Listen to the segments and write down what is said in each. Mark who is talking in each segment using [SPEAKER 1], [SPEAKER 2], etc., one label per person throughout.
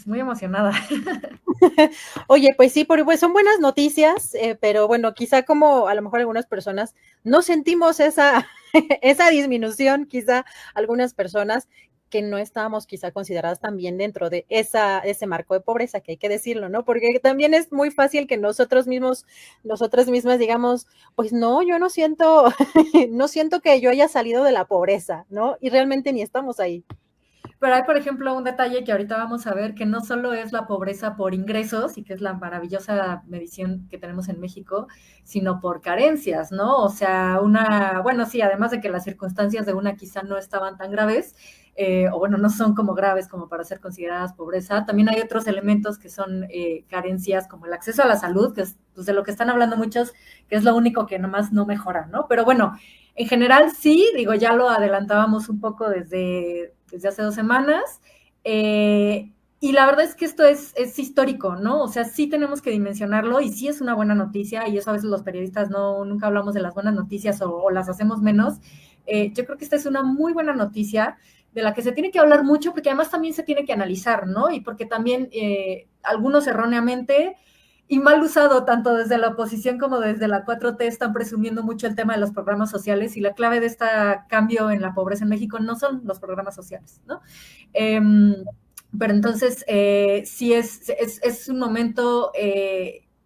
[SPEAKER 1] pues muy emocionada.
[SPEAKER 2] Oye, pues sí, pues son buenas noticias, pero bueno, quizá como a lo mejor algunas personas no sentimos esa, esa disminución, quizá algunas personas que no estábamos quizá consideradas también dentro de ese marco de pobreza, que hay que decirlo, ¿no? Porque también es muy fácil que nosotros mismos, nosotras mismas digamos, pues no, yo no siento, no siento que yo haya salido de la pobreza, ¿no? Y realmente ni estamos ahí.
[SPEAKER 1] Pero hay, por ejemplo, un detalle que ahorita vamos a ver, que no solo es la pobreza por ingresos, y que es la maravillosa medición que tenemos en México, sino por carencias, ¿no? O sea, bueno, sí, además de que las circunstancias de una quizá no estaban tan graves, o bueno, no son como graves como para ser consideradas pobreza, también hay otros elementos que son carencias, como el acceso a la salud, que es pues, de lo que están hablando muchos, que es lo único que nomás no mejora, ¿no? Pero bueno, en general sí, digo, ya lo adelantábamos un poco desde hace 2 semanas, y la verdad es que esto es histórico, ¿no? O sea, sí tenemos que dimensionarlo y sí es una buena noticia, y eso a veces los periodistas nunca hablamos de las buenas noticias o las hacemos menos. Yo creo que esta es una muy buena noticia de la que se tiene que hablar mucho, porque además también se tiene que analizar, ¿no? Y porque también algunos erróneamente y mal usado, tanto desde la oposición como desde la 4T, están presumiendo mucho el tema de los programas sociales, y la clave de este cambio en la pobreza en México no son los programas sociales, ¿no? Eh, pero entonces sí es un momento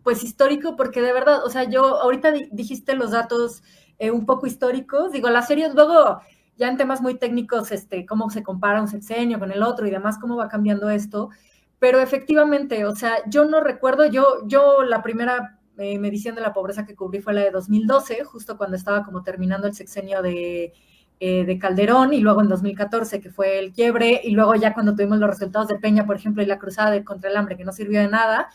[SPEAKER 1] pues histórico, porque de verdad, o sea, yo ahorita dijiste los datos un poco históricos, digo, las series luego ya en temas muy técnicos, cómo se compara un sexenio con el otro y demás, cómo va cambiando esto, pero efectivamente, o sea, yo no recuerdo, yo la primera medición de la pobreza que cubrí fue la de 2012, justo cuando estaba como terminando el sexenio de Calderón, y luego en 2014, que fue el quiebre, y luego ya cuando tuvimos los resultados de Peña, por ejemplo, y la cruzada contra el hambre, que no sirvió de nada.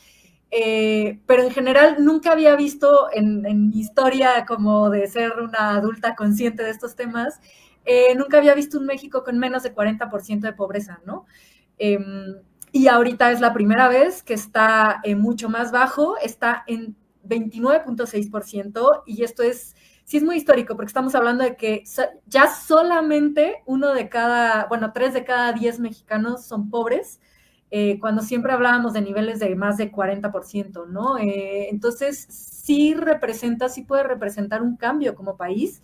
[SPEAKER 1] Pero en general nunca había visto en mi historia como de ser una adulta consciente de estos temas, nunca había visto un México con menos de 40% de pobreza, ¿no? Eh, y ahorita es la primera vez que está mucho más bajo, está en 29.6%, y esto sí es muy histórico, porque estamos hablando de que ya solamente 3 de cada 10 mexicanos son pobres, cuando siempre hablábamos de niveles de más de 40%, ¿no? Entonces, sí puede representar un cambio como país,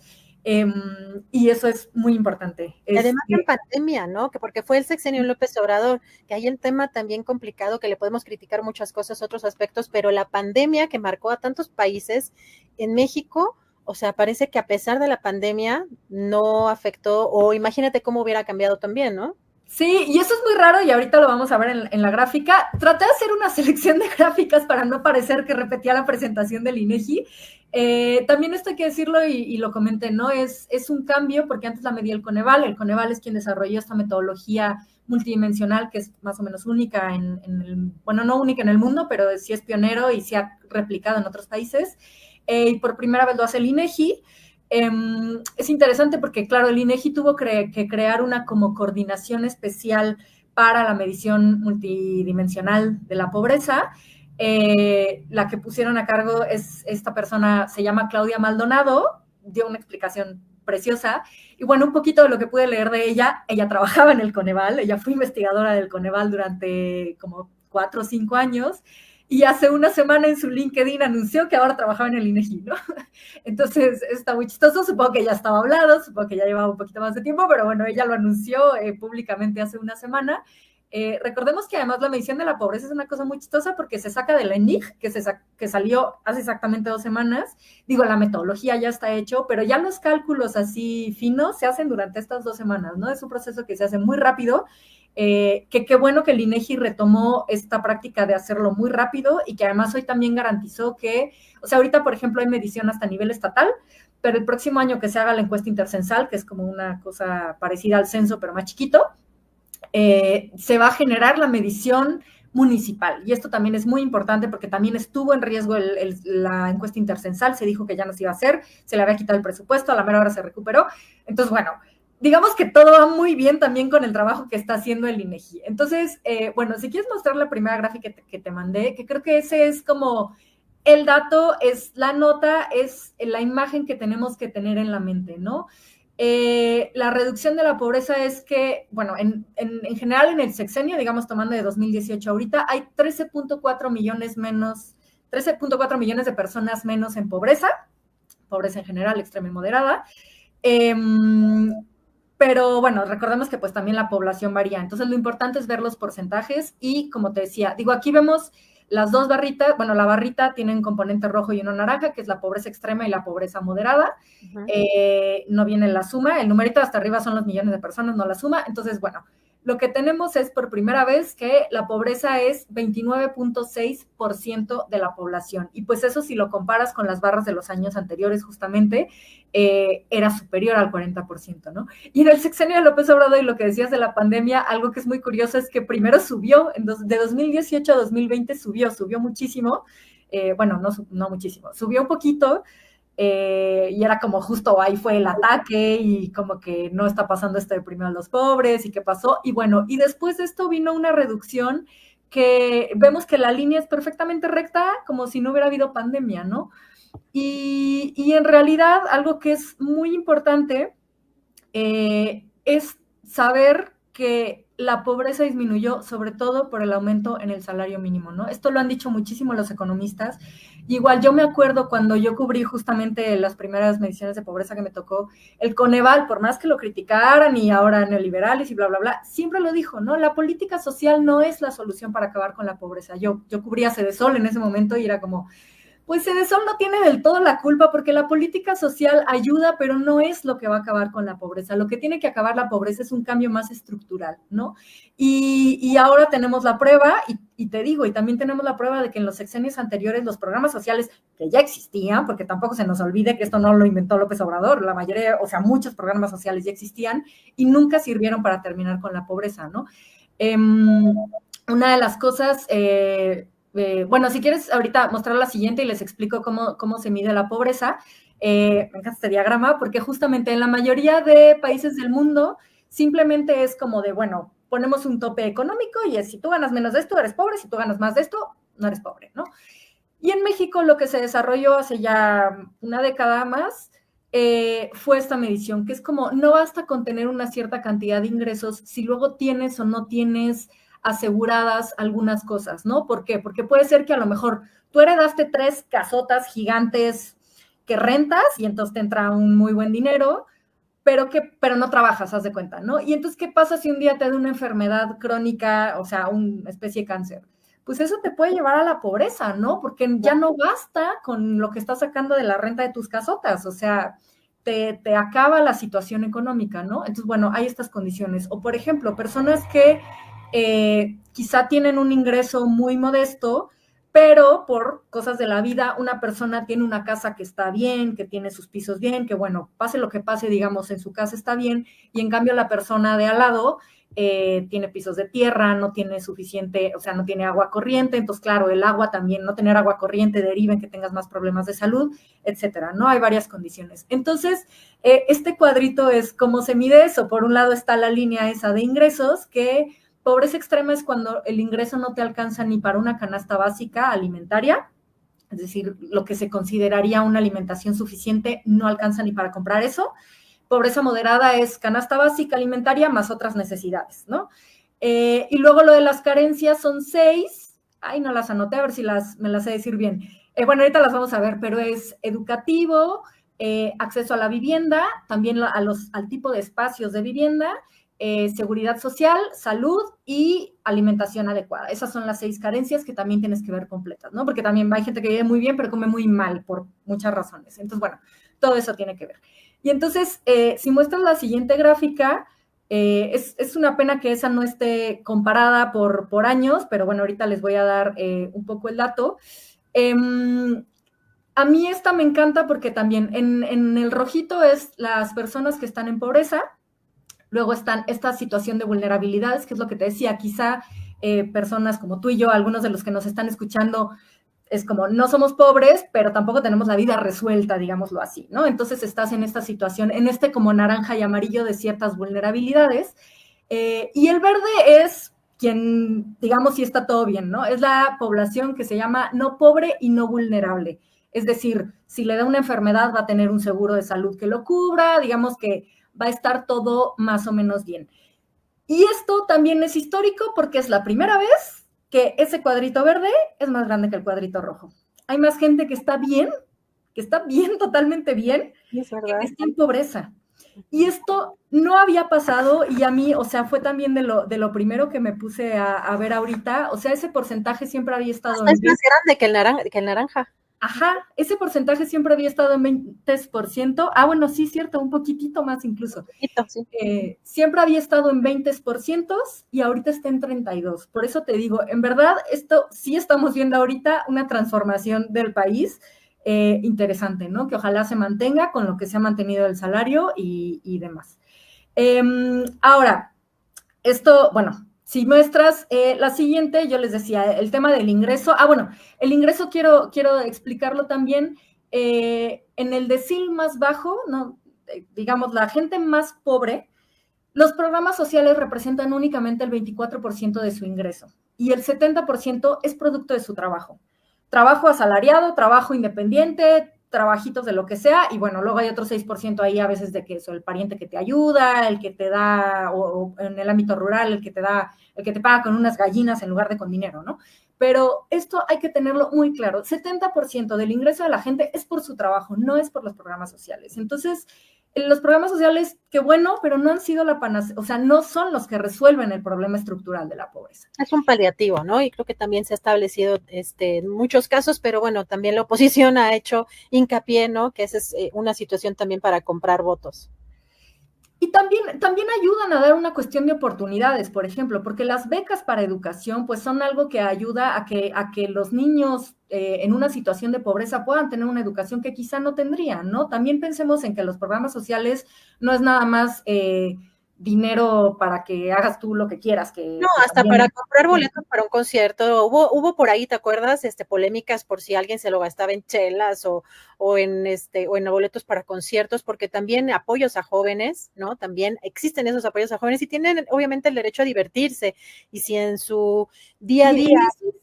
[SPEAKER 1] y eso es muy importante.
[SPEAKER 2] Y además en pandemia, ¿no? Que porque fue el sexenio López Obrador, que hay el tema también complicado, que le podemos criticar muchas cosas, otros aspectos, pero la pandemia que marcó a tantos países en México, o sea, parece que a pesar de la pandemia no afectó, o imagínate cómo hubiera cambiado también, ¿no?
[SPEAKER 1] Sí, y eso es muy raro, y ahorita lo vamos a ver en la gráfica. Traté de hacer una selección de gráficas para no parecer que repetía la presentación del INEGI. También esto hay que decirlo, y lo comenté, ¿no? Es un cambio, porque antes la medía el Coneval. El Coneval es quien desarrolló esta metodología multidimensional, que es más o menos única bueno, no única en el mundo, pero sí es pionero y sí ha replicado en otros países. Y por primera vez lo hace el INEGI. Es interesante porque, claro, el INEGI tuvo que crear una como coordinación especial para la medición multidimensional de la pobreza. La que pusieron a cargo es esta persona, se llama Claudia Maldonado, dio una explicación preciosa. Y bueno, un poquito de lo que pude leer de ella trabajaba en el Coneval, ella fue investigadora del Coneval durante como 4 o 5 años, y hace una semana en su LinkedIn anunció que ahora trabajaba en el INEGI, ¿no? Entonces está muy chistoso, supongo que ya estaba hablado, supongo que ya llevaba un poquito más de tiempo, pero bueno, ella lo anunció públicamente hace una semana. Recordemos que además la medición de la pobreza es una cosa muy chistosa, porque se saca de la ENIG, que salió hace exactamente 2 semanas. Digo, la metodología ya está hecho, pero ya los cálculos así finos se hacen durante estas 2 semanas, ¿no? Es un proceso que se hace muy rápido, que qué bueno que el INEGI retomó esta práctica de hacerlo muy rápido, y que además hoy también garantizó que, o sea, ahorita, por ejemplo, hay medición hasta nivel estatal, pero el próximo año que se haga la encuesta intercensal, que es como una cosa parecida al censo, pero más chiquito, se va a generar la medición municipal. Y esto también es muy importante, porque también estuvo en riesgo la encuesta intercensal, se dijo que ya no se iba a hacer, se le había quitado el presupuesto, a la mera hora se recuperó. Entonces, bueno, digamos que todo va muy bien también con el trabajo que está haciendo el INEGI. Entonces, bueno, si quieres mostrar la primera gráfica que te mandé, que creo que ese es como el dato, es la nota, es la imagen que tenemos que tener en la mente, ¿no? La reducción de la pobreza es que, bueno, en general en el sexenio, digamos tomando de 2018 ahorita, hay 13.4 millones menos, 13.4 millones de personas menos en pobreza en general, extrema y moderada. Pero bueno, recordemos que pues también la población varía. Entonces lo importante es ver los porcentajes y como te decía, digo, aquí vemos las dos barritas, bueno, la barrita tiene un componente rojo y uno naranja, que es la pobreza extrema y la pobreza moderada. No viene la suma, el numerito hasta arriba son los millones de personas, no la suma. Entonces, bueno, lo que tenemos es por primera vez que la pobreza es 29.6% de la población. Y pues eso si lo comparas con las barras de los años anteriores justamente, era superior al 40%, ¿no? Y en el sexenio de López Obrador y lo que decías de la pandemia, algo que es muy curioso es que primero subió, de 2018 a 2020 subió muchísimo, bueno, no muchísimo, subió un poquito, y era como justo ahí fue el ataque y como que no está pasando esto de primero a los pobres y qué pasó. Y bueno, y después de esto vino una reducción que vemos que la línea es perfectamente recta, como si no hubiera habido pandemia, ¿no? Y en realidad algo que es muy importante es saber que la pobreza disminuyó sobre todo por el aumento en el salario mínimo, ¿no? Esto lo han dicho muchísimo los economistas. Igual yo me acuerdo cuando yo cubrí justamente las primeras mediciones de pobreza que me tocó, el Coneval, por más que lo criticaran y ahora neoliberales y bla, bla, bla, siempre lo dijo, ¿no? La política social no es la solución para acabar con la pobreza. Yo cubría Cedesol en ese momento y era como, pues Cedesol no tiene del todo la culpa porque la política social ayuda, pero no es lo que va a acabar con la pobreza. Lo que tiene que acabar la pobreza es un cambio más estructural, ¿no? Y ahora tenemos la prueba, y te digo, y también tenemos la prueba de que en los sexenios anteriores los programas sociales que ya existían, porque tampoco se nos olvide que esto no lo inventó López Obrador, la mayoría, o sea, muchos programas sociales ya existían y nunca sirvieron para terminar con la pobreza, ¿no? Una de las cosas... bueno, si quieres ahorita mostrar la siguiente y les explico cómo se mide la pobreza. Me encanta este diagrama porque justamente en la mayoría de países del mundo simplemente es como de, bueno, ponemos un tope económico y es si tú ganas menos de esto, eres pobre, si tú ganas más de esto, no eres pobre, ¿no? Y en México lo que se desarrolló hace ya una década más fue esta medición, que es como, no basta con tener una cierta cantidad de ingresos si luego tienes o no tienes aseguradas algunas cosas, ¿no? ¿Por qué? Porque puede ser que a lo mejor tú heredaste 3 casotas gigantes que rentas y entonces te entra un muy buen dinero, pero no trabajas, haz de cuenta, ¿no? Y entonces, ¿qué pasa si un día te da una enfermedad crónica, o sea, una especie de cáncer? Pues eso te puede llevar a la pobreza, ¿no? Porque ya no basta con lo que estás sacando de la renta de tus casotas, o sea, te acaba la situación económica, ¿no? Entonces, bueno, hay estas condiciones. O, por ejemplo, personas que quizá tienen un ingreso muy modesto, pero por cosas de la vida, una persona tiene una casa que está bien, que tiene sus pisos bien, que bueno, pase lo que pase, digamos, en su casa está bien, y en cambio la persona de al lado tiene pisos de tierra, no tiene suficiente, o sea, no tiene agua corriente, entonces claro, el agua también, no tener agua corriente deriva en que tengas más problemas de salud, etcétera, ¿no? Hay varias condiciones. Entonces, este cuadrito es cómo se mide eso. Por un lado está la línea esa de ingresos, que pobreza extrema es cuando el ingreso no te alcanza ni para una canasta básica alimentaria, es decir, lo que se consideraría una alimentación suficiente no alcanza ni para comprar eso. Pobreza moderada es canasta básica alimentaria más otras necesidades, ¿no? Y luego lo de las carencias son 6, ay, no las anoté, a ver si me las sé decir bien. Bueno, ahorita las vamos a ver, pero es educativo, acceso a la vivienda, también al tipo de espacios de vivienda, seguridad social, salud y alimentación adecuada. Esas son las 6 carencias que también tienes que ver completas, ¿no? Porque también hay gente que vive muy bien, pero come muy mal por muchas razones. Entonces, bueno, todo eso tiene que ver. Y entonces, si muestras la siguiente gráfica, es una pena que esa no esté comparada por años, pero bueno, ahorita les voy a dar un poco el dato. A mí esta me encanta porque también en el rojito es las personas que están en pobreza. Luego están esta situación de vulnerabilidades, que es lo que te decía, quizá personas como tú y yo, algunos de los que nos están escuchando, es como, no somos pobres, pero tampoco tenemos la vida resuelta, digámoslo así, ¿no? Entonces estás en esta situación, en este como naranja y amarillo de ciertas vulnerabilidades, y el verde es quien, digamos, sí está todo bien, ¿no? Es la población que se llama no pobre y no vulnerable. Es decir, si le da una enfermedad va a tener un seguro de salud que lo cubra, digamos que va a estar todo más o menos bien. Y esto también es histórico porque es la primera vez que ese cuadrito verde es más grande que el cuadrito rojo. Hay más gente que está bien, totalmente bien,
[SPEAKER 2] Es verdad.
[SPEAKER 1] que está en pobreza. Y esto no había pasado y a mí, o sea, fue también de lo primero que me puse a ver ahorita, o sea, ese porcentaje siempre había estado
[SPEAKER 2] Hasta es más grande que el naranja.
[SPEAKER 1] Ajá, ese porcentaje siempre había estado en 20%. Ah, bueno, sí, cierto, un poquitito más incluso.
[SPEAKER 2] Un poquito, sí.
[SPEAKER 1] Siempre había estado en 20% y ahorita está en 32%. Por eso te digo, en verdad, esto sí estamos viendo ahorita una transformación del país interesante, ¿no? Que ojalá se mantenga con lo que se ha mantenido el salario y demás. Ahora, esto, bueno, si muestras la siguiente, yo les decía, el tema del ingreso. Ah, bueno, el ingreso quiero explicarlo también. En el decil más bajo, ¿no? Digamos, la gente más pobre, los programas sociales representan únicamente el 24% de su ingreso y el 70% es producto de su trabajo. Trabajo asalariado, trabajo independiente, trabajitos de lo que sea, y bueno, luego hay otro 6% ahí a veces de que eso, el pariente que te ayuda, el que te da, o en el ámbito rural, el que te paga con unas gallinas en lugar de con dinero, ¿no? Pero esto hay que tenerlo muy claro, 70% del ingreso de la gente es por su trabajo, no es por los programas sociales. Entonces, los programas sociales, qué bueno, pero no han sido la panacea, o sea, no son los que resuelven el problema estructural de la pobreza.
[SPEAKER 2] Es un paliativo, ¿no? Y creo que también se ha establecido en muchos casos, pero bueno, también la oposición ha hecho hincapié, ¿no? Que esa es una situación también para comprar votos.
[SPEAKER 1] Y también ayudan a dar una cuestión de oportunidades, por ejemplo, porque las becas para educación pues son algo que ayuda a que los niños en una situación de pobreza puedan tener una educación que quizá no tendrían, ¿no? También pensemos en que los programas sociales no es nada más dinero para que hagas tú lo que quieras.
[SPEAKER 2] No, hasta para comprar boletos para un concierto. Hubo por ahí, ¿te acuerdas? Polémicas por si alguien se lo gastaba en chelas o en boletos para conciertos, porque también apoyos a jóvenes, ¿no? También existen esos apoyos a jóvenes y tienen obviamente el derecho a divertirse. Y si en su día a día,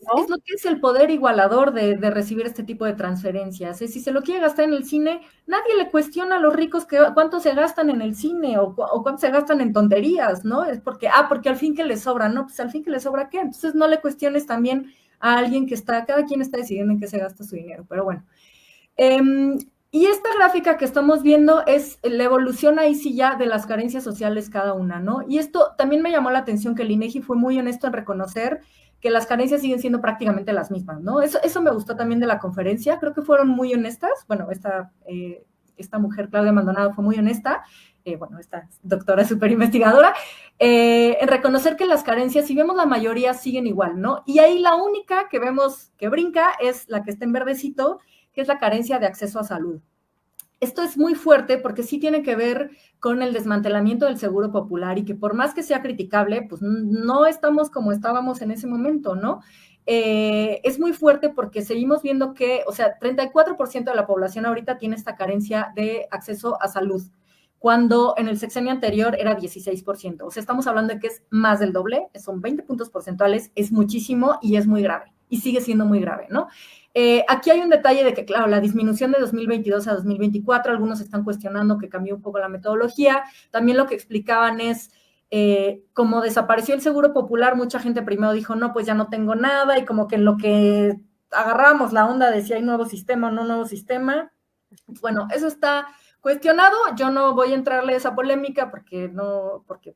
[SPEAKER 2] ¿no?
[SPEAKER 1] Es lo que es el poder igualador de recibir este tipo de transferencias. Si se lo quiere gastar en el cine, nadie le cuestiona a los ricos cuánto se gastan en el cine o cuánto se gastan en tonterías, ¿no? Es porque al fin que les sobra, ¿no? Pues al fin que les sobra, ¿qué? Entonces no le cuestiones también a alguien cada quien está decidiendo en qué se gasta su dinero, pero bueno. Y esta gráfica que estamos viendo es la evolución ahí sí ya de las carencias sociales cada una, ¿no? Y esto también me llamó la atención que el INEGI fue muy honesto en reconocer que las carencias siguen siendo prácticamente las mismas, ¿no? Eso me gustó también de la conferencia, creo que fueron muy honestas, bueno, esta mujer, Claudia Maldonado, fue muy honesta, bueno, esta doctora súper investigadora, en reconocer que las carencias, si vemos la mayoría, siguen igual, ¿no? Y ahí la única que vemos que brinca es la que está en verdecito, que es la carencia de acceso a salud. Esto es muy fuerte porque sí tiene que ver con el desmantelamiento del seguro popular y que por más que sea criticable, pues no estamos como estábamos en ese momento, ¿no? Es muy fuerte porque seguimos viendo que, o sea, 34% de la población ahorita tiene esta carencia de acceso a salud, cuando en el sexenio anterior era 16%. O sea, estamos hablando de que es más del doble, son 20 puntos porcentuales, es muchísimo y es muy grave, y sigue siendo muy grave, ¿no? Aquí hay un detalle de que, claro, la disminución de 2022 a 2024, algunos están cuestionando que cambió un poco la metodología. También lo que explicaban es, como desapareció el seguro popular, mucha gente primero dijo, no, pues ya no tengo nada, y como que en lo que agarramos la onda de si hay nuevo sistema o no nuevo sistema. Bueno, eso está cuestionado. Yo no voy a entrarle a esa polémica porque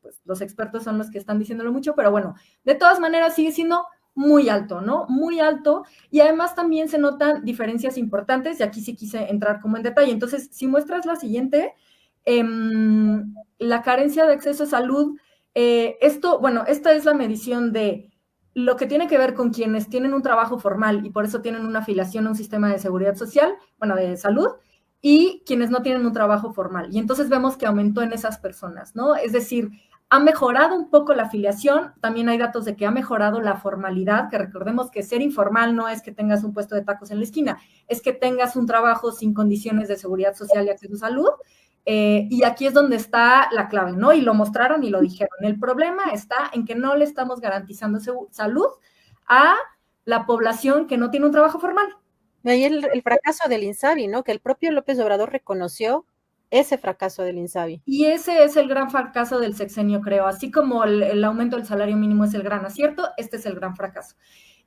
[SPEAKER 1] pues los expertos son los que están diciéndolo mucho, pero bueno, de todas maneras sigue siendo muy alto, ¿no? Muy alto, y además también se notan diferencias importantes, y aquí sí quise entrar como en detalle. Entonces, si muestras la siguiente, la carencia de acceso a salud, esta es la medición de lo que tiene que ver con quienes tienen un trabajo formal y por eso tienen una afiliación a un sistema de seguridad social, bueno, de salud, y quienes no tienen un trabajo formal. Y entonces vemos que aumentó en esas personas, ¿no? Es decir, ha mejorado un poco la afiliación, también hay datos de que ha mejorado la formalidad, que recordemos que ser informal no es que tengas un puesto de tacos en la esquina, es que tengas un trabajo sin condiciones de seguridad social y acceso a salud, y aquí es donde está la clave, ¿no? Y lo mostraron y lo dijeron. El problema está en que no le estamos garantizando salud a la población que no tiene un trabajo formal.
[SPEAKER 2] Y ahí el fracaso del INSABI, ¿no? Que el propio López Obrador reconoció ese fracaso del INSABI.
[SPEAKER 1] Y ese es el gran fracaso del sexenio, creo. Así como el aumento del salario mínimo es el gran acierto, este es el gran fracaso.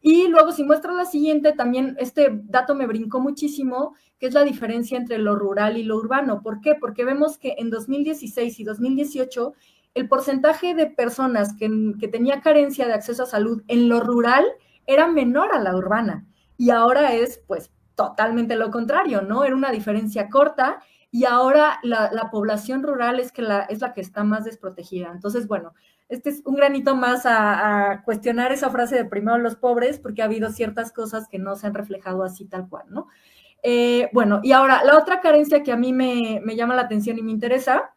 [SPEAKER 1] Y luego, si muestras la siguiente, también este dato me brincó muchísimo, que es la diferencia entre lo rural y lo urbano. ¿Por qué? Porque vemos que en 2016 y 2018 el porcentaje de personas que tenía carencia de acceso a salud en lo rural era menor a la urbana. Y ahora es, pues, totalmente lo contrario, ¿no? Era una diferencia corta y ahora la población rural es la que está más desprotegida. Entonces, bueno, este es un granito más a cuestionar esa frase de primero los pobres, porque ha habido ciertas cosas que no se han reflejado así tal cual, ¿no? Bueno, y ahora, la otra carencia que a mí me llama la atención y me interesa,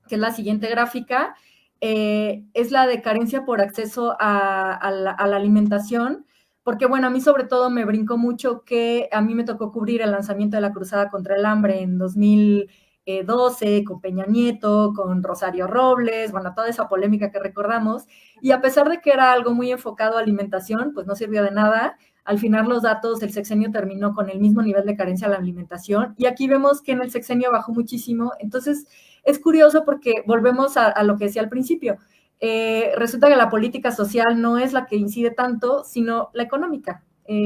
[SPEAKER 1] que es la siguiente gráfica, es la de carencia por acceso a la alimentación, porque bueno, a mí sobre todo me brincó mucho que a mí me tocó cubrir el lanzamiento de la Cruzada contra el Hambre en 2012 con Peña Nieto, con Rosario Robles, bueno, toda esa polémica que recordamos, y a pesar de que era algo muy enfocado a alimentación, pues no sirvió de nada. Al final los datos, el sexenio terminó con el mismo nivel de carencia a la alimentación, y aquí vemos que en el sexenio bajó muchísimo. Entonces es curioso porque volvemos a lo que decía al principio. Resulta que la política social no es la que incide tanto, sino la económica.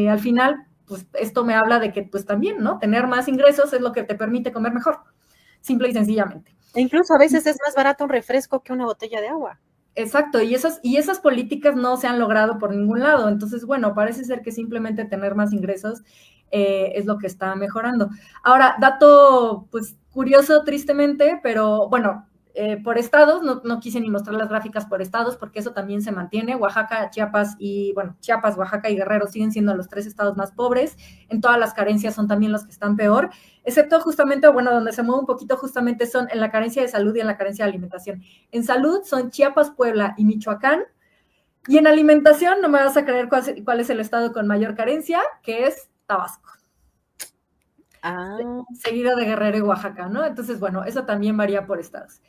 [SPEAKER 1] Al final, pues esto me habla de que pues también, ¿no? Tener más ingresos es lo que te permite comer mejor, simple y sencillamente.
[SPEAKER 2] E incluso a veces es más barato un refresco que una botella de agua.
[SPEAKER 1] Exacto, y esas políticas no se han logrado por ningún lado. Entonces, bueno, parece ser que simplemente tener más ingresos es lo que está mejorando. Ahora, dato, pues, curioso, tristemente, pero bueno, por estados, no quise ni mostrar las gráficas por estados, porque eso también se mantiene. Oaxaca, Chiapas Chiapas, Oaxaca y Guerrero siguen siendo los 3 estados más pobres. En todas las carencias son también los que están peor, excepto justamente, bueno, donde se mueve un poquito justamente son en la carencia de salud y en la carencia de alimentación. En salud son Chiapas, Puebla y Michoacán. Y en alimentación, no me vas a creer cuál es el estado con mayor carencia, que es Tabasco. Seguido de Guerrero y Oaxaca, ¿no? Entonces, bueno, eso también varía por estados.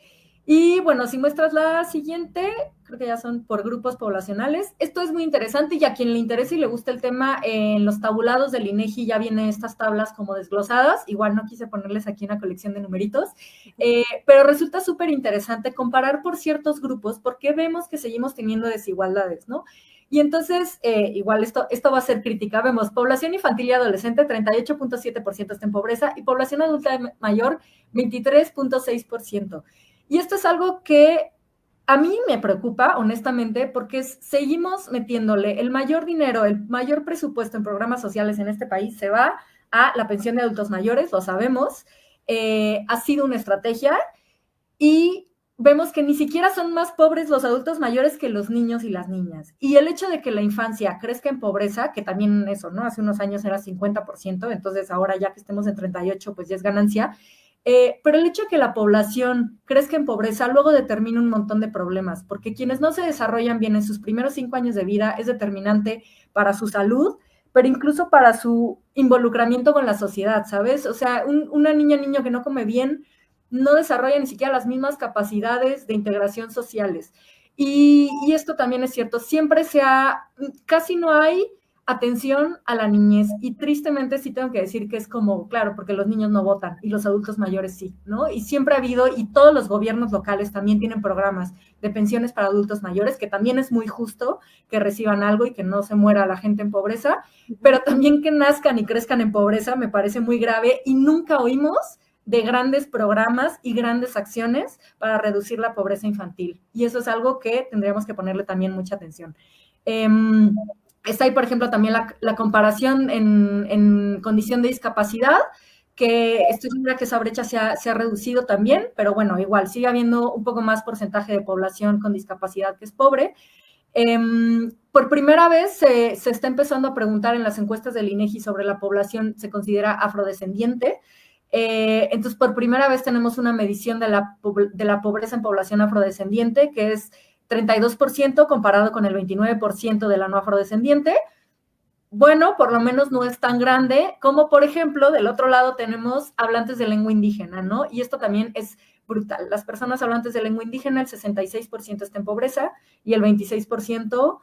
[SPEAKER 1] Y bueno, si muestras la siguiente, creo que ya son por grupos poblacionales. Esto es muy interesante y a quien le interese y le gusta el tema, en los tabulados del INEGI ya vienen estas tablas como desglosadas. Igual no quise ponerles aquí una colección de numeritos, pero resulta súper interesante comparar por ciertos grupos porque vemos que seguimos teniendo desigualdades, ¿no? Y entonces, igual esto va a ser crítica. Vemos población infantil y adolescente, 38.7% está en pobreza, y población adulta mayor, 23.6%. Y esto es algo que a mí me preocupa, honestamente, porque seguimos metiéndole el mayor dinero, el mayor presupuesto en programas sociales en este país se va a la pensión de adultos mayores, lo sabemos, ha sido una estrategia, y vemos que ni siquiera son más pobres los adultos mayores que los niños y las niñas. Y el hecho de que la infancia crezca en pobreza, que también eso, ¿no? Hace unos años era 50%, entonces ahora ya que estemos en 38, pues ya es ganancia. Pero el hecho de que la población crezca en pobreza luego determina un montón de problemas, porque quienes no se desarrollan bien en sus primeros 5 años de vida es determinante para su salud, pero incluso para su involucramiento con la sociedad, ¿sabes? O sea, una niño que no come bien no desarrolla ni siquiera las mismas capacidades de integración sociales. Y esto también es cierto, casi no hay atención a la niñez, y tristemente sí tengo que decir que es como, claro, porque los niños no votan y los adultos mayores sí, ¿no? Y siempre ha habido, y todos los gobiernos locales también tienen programas de pensiones para adultos mayores, que también es muy justo que reciban algo y que no se muera la gente en pobreza, pero también que nazcan y crezcan en pobreza me parece muy grave, y nunca oímos de grandes programas y grandes acciones para reducir la pobreza infantil. Y eso es algo que tendríamos que ponerle también mucha atención. Está ahí, por ejemplo, también la comparación en condición de discapacidad, que estoy segura que esa brecha se ha reducido también, pero bueno, igual sigue habiendo un poco más porcentaje de población con discapacidad que es pobre. Por primera vez se está empezando a preguntar en las encuestas del INEGI sobre la población, se considera afrodescendiente. Entonces, por primera vez tenemos una medición de la pobreza en población afrodescendiente, que es 32% comparado con el 29% de la no afrodescendiente. Bueno, por lo menos no es tan grande como, por ejemplo, del otro lado tenemos hablantes de lengua indígena, ¿no? Y esto también es brutal. Las personas hablantes de lengua indígena, el 66% está en pobreza y el 26%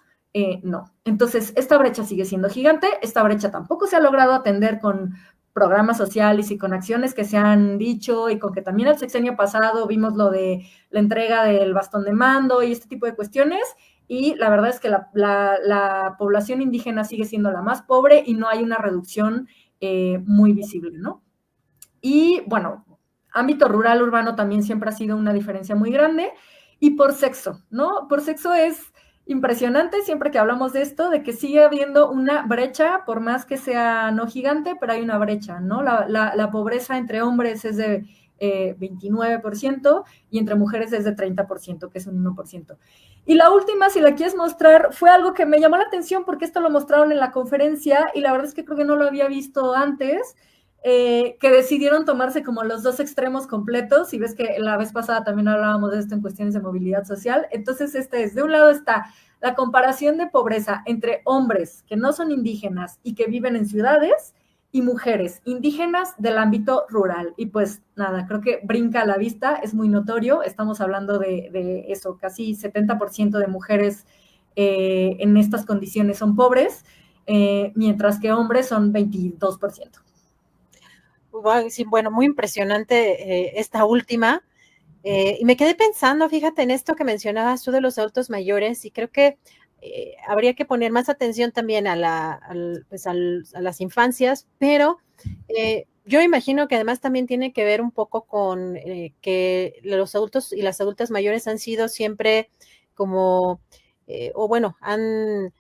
[SPEAKER 1] no. Entonces, esta brecha sigue siendo gigante. Esta brecha tampoco se ha logrado atender con programas sociales y con acciones que se han dicho y con que también el sexenio pasado vimos lo de la entrega del bastón de mando y este tipo de cuestiones, y la verdad es que la población indígena sigue siendo la más pobre y no hay una reducción muy visible, ¿no? Y bueno, ámbito rural, urbano también siempre ha sido una diferencia muy grande, y por sexo, ¿no? Por sexo es impresionante siempre que hablamos de esto, de que sigue habiendo una brecha, por más que sea no gigante, pero hay una brecha, ¿no? La pobreza entre hombres es de 29% y entre mujeres es de 30%, que es un 1%. Y la última, si la quieres mostrar, fue algo que me llamó la atención porque esto lo mostraron en la conferencia y la verdad es que creo que no lo había visto antes, que decidieron tomarse como los dos extremos completos, y ves que la vez pasada también hablábamos de esto en cuestiones de movilidad social. Entonces de un lado está la comparación de pobreza entre hombres que no son indígenas y que viven en ciudades y mujeres indígenas del ámbito rural, y pues nada, creo que brinca a la vista, es muy notorio, estamos hablando de eso, casi 70% de mujeres en estas condiciones son pobres, mientras que hombres son 22%.
[SPEAKER 2] Sí, bueno, muy impresionante esta última. Y me quedé pensando, fíjate, en esto que mencionabas tú de los adultos mayores, y creo que habría que poner más atención también a las infancias, pero yo imagino que además también tiene que ver un poco con que los adultos y las adultas mayores han sido siempre como, o bueno, han...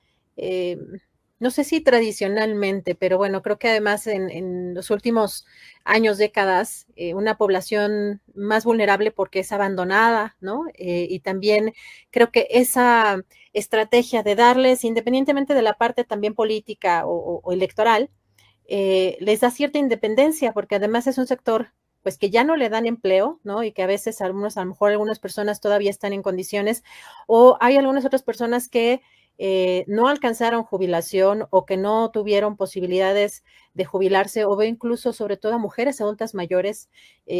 [SPEAKER 2] no sé si tradicionalmente, pero bueno, creo que además en los últimos años, décadas, una población más vulnerable porque es abandonada, ¿no? Y también creo que esa estrategia de darles, independientemente de la parte también política o electoral, les da cierta independencia, porque además es un sector pues que ya no le dan empleo, ¿no? Y que a veces a lo mejor algunas personas todavía están en condiciones, o hay algunas otras personas que no alcanzaron jubilación o que no tuvieron posibilidades de jubilarse, o ve incluso sobre todo a mujeres adultas mayores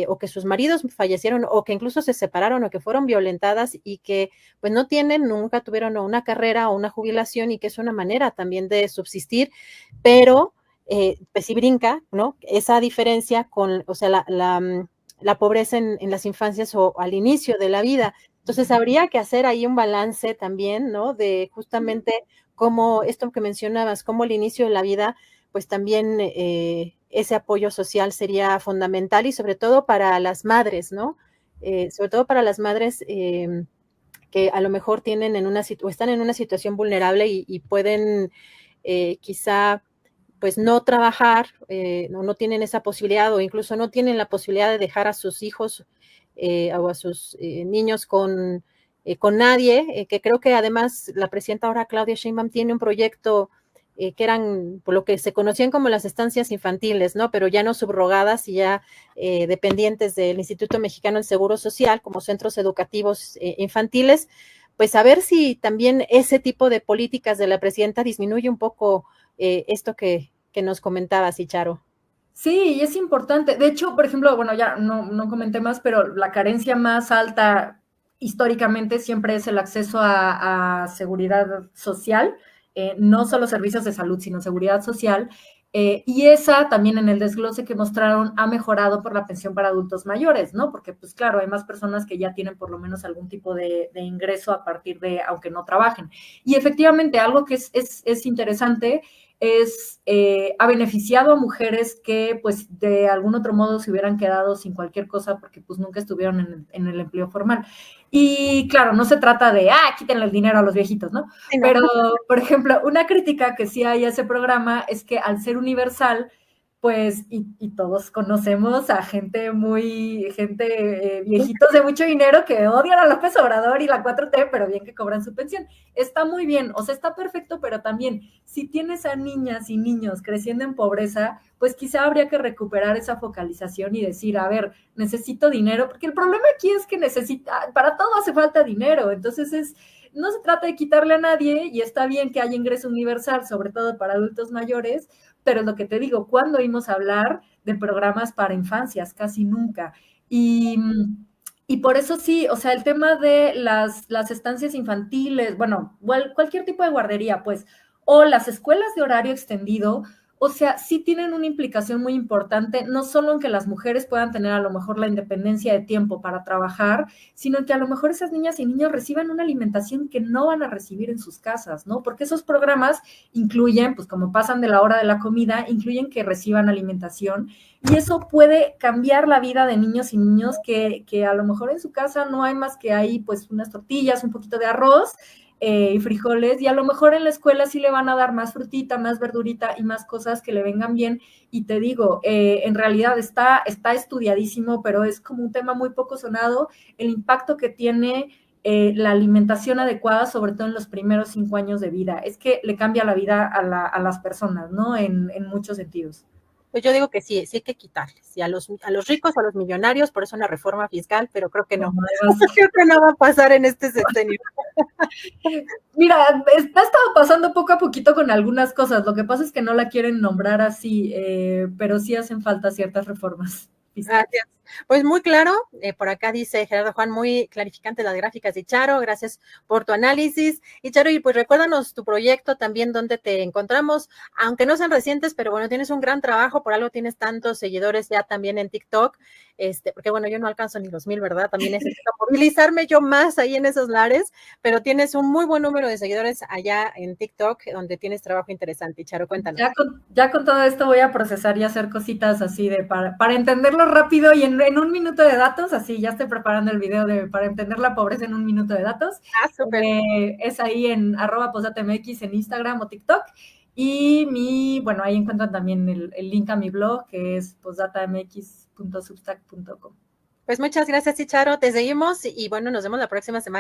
[SPEAKER 2] o que sus maridos fallecieron o que incluso se separaron o que fueron violentadas y que pues no tienen, nunca tuvieron una carrera o una jubilación, y que es una manera también de subsistir, pero pues sí brinca, ¿no? Esa diferencia con, o sea, la pobreza en las infancias o al inicio de la vida. Entonces, habría que hacer ahí un balance también, ¿no? De justamente cómo esto que mencionabas, cómo el inicio de la vida, pues también ese apoyo social sería fundamental, y sobre todo para las madres, ¿no? Sobre todo para las madres que a lo mejor tienen o están en una situación vulnerable y pueden quizá pues no trabajar, no tienen esa posibilidad, o incluso no tienen la posibilidad de dejar a sus hijos o a sus niños con nadie, que creo que además la presidenta ahora, Claudia Sheinbaum, tiene un proyecto que eran por lo que se conocían como las estancias infantiles, ¿no? Pero ya no subrogadas y ya dependientes del Instituto Mexicano del Seguro Social como centros educativos infantiles, pues a ver si también ese tipo de políticas de la presidenta disminuye un poco esto que nos comentabas, Charo.
[SPEAKER 1] Sí, y es importante. De hecho, por ejemplo, bueno, ya no comenté más, pero la carencia más alta históricamente siempre es el acceso a seguridad social, no solo servicios de salud, sino seguridad social. Y esa también en el desglose que mostraron ha mejorado por la pensión para adultos mayores, ¿no? Porque pues claro, hay más personas que ya tienen por lo menos algún tipo de ingreso a partir de, aunque no trabajen. Y efectivamente, algo que es interesante ha beneficiado a mujeres que pues de algún otro modo se hubieran quedado sin cualquier cosa porque pues nunca estuvieron en el empleo formal. Y claro, no se trata de, quítenle el dinero a los viejitos, ¿no? Sí, no. Pero, por ejemplo, una crítica que sí hay a ese programa es que al ser universal, pues, y todos conocemos a viejitos de mucho dinero que odian a López Obrador y la 4T, pero bien que cobran su pensión. Está muy bien, o sea, está perfecto, pero también, si tienes a niñas y niños creciendo en pobreza, pues quizá habría que recuperar esa focalización y decir, a ver, necesito dinero, porque el problema aquí es que para todo hace falta dinero, entonces no se trata de quitarle a nadie, y está bien que haya ingreso universal, sobre todo para adultos mayores, pero es lo que te digo, ¿cuándo oímos hablar de programas para infancias? Casi nunca. Y por eso sí, o sea, el tema de las estancias infantiles, bueno, cualquier tipo de guardería, pues, o las escuelas de horario extendido, O sea, sí tienen una implicación muy importante, no solo en que las mujeres puedan tener a lo mejor la independencia de tiempo para trabajar, sino en que a lo mejor esas niñas y niños reciban una alimentación que no van a recibir en sus casas, ¿no? Porque esos programas incluyen, pues como pasan de la hora de la comida, incluyen que reciban alimentación y eso puede cambiar la vida de niños y niños que a lo mejor en su casa no hay más que ahí pues unas tortillas, un poquito de arroz y frijoles, y a lo mejor en la escuela sí le van a dar más frutita, más verdurita y más cosas que le vengan bien. Y te digo, en realidad está estudiadísimo, pero es como un tema muy poco sonado, el impacto que tiene la alimentación adecuada, sobre todo en los primeros 5 años de vida. Es que le cambia la vida a las personas, ¿no? En muchos sentidos.
[SPEAKER 2] Pues yo digo que sí, sí hay que quitarles, y a los ricos, a los millonarios, por eso una reforma fiscal, pero creo que no. Creo que no va a pasar en este sexenio.
[SPEAKER 1] Mira, ha estado pasando poco a poquito con algunas cosas. Lo que pasa es que no la quieren nombrar así, pero sí hacen falta ciertas reformas fiscales.
[SPEAKER 2] Gracias. Pues muy claro, por acá dice Gerardo Juan, muy clarificante las gráficas de Charo, gracias por tu análisis. Y Charo, y pues recuérdanos tu proyecto también, donde te encontramos, aunque no sean recientes, pero bueno, tienes un gran trabajo, por algo tienes tantos seguidores ya también en TikTok, porque bueno, yo no alcanzo ni los 1000, ¿verdad? También necesito movilizarme yo más ahí en esos lares, pero tienes un muy buen número de seguidores allá en TikTok, donde tienes trabajo interesante. Charo, cuéntanos.
[SPEAKER 1] Ya con todo esto voy a procesar y hacer cositas así para entenderlo rápido y en un minuto de datos, así ya estoy preparando el video para entender la pobreza en un minuto de datos.
[SPEAKER 2] Ah, súper.
[SPEAKER 1] Es ahí en @posdatamx en Instagram o TikTok. Y bueno, ahí encuentran también el link a mi blog, que es postdatamx.substack.com.
[SPEAKER 2] Pues muchas gracias, Charo, te seguimos y bueno, nos vemos la próxima semana.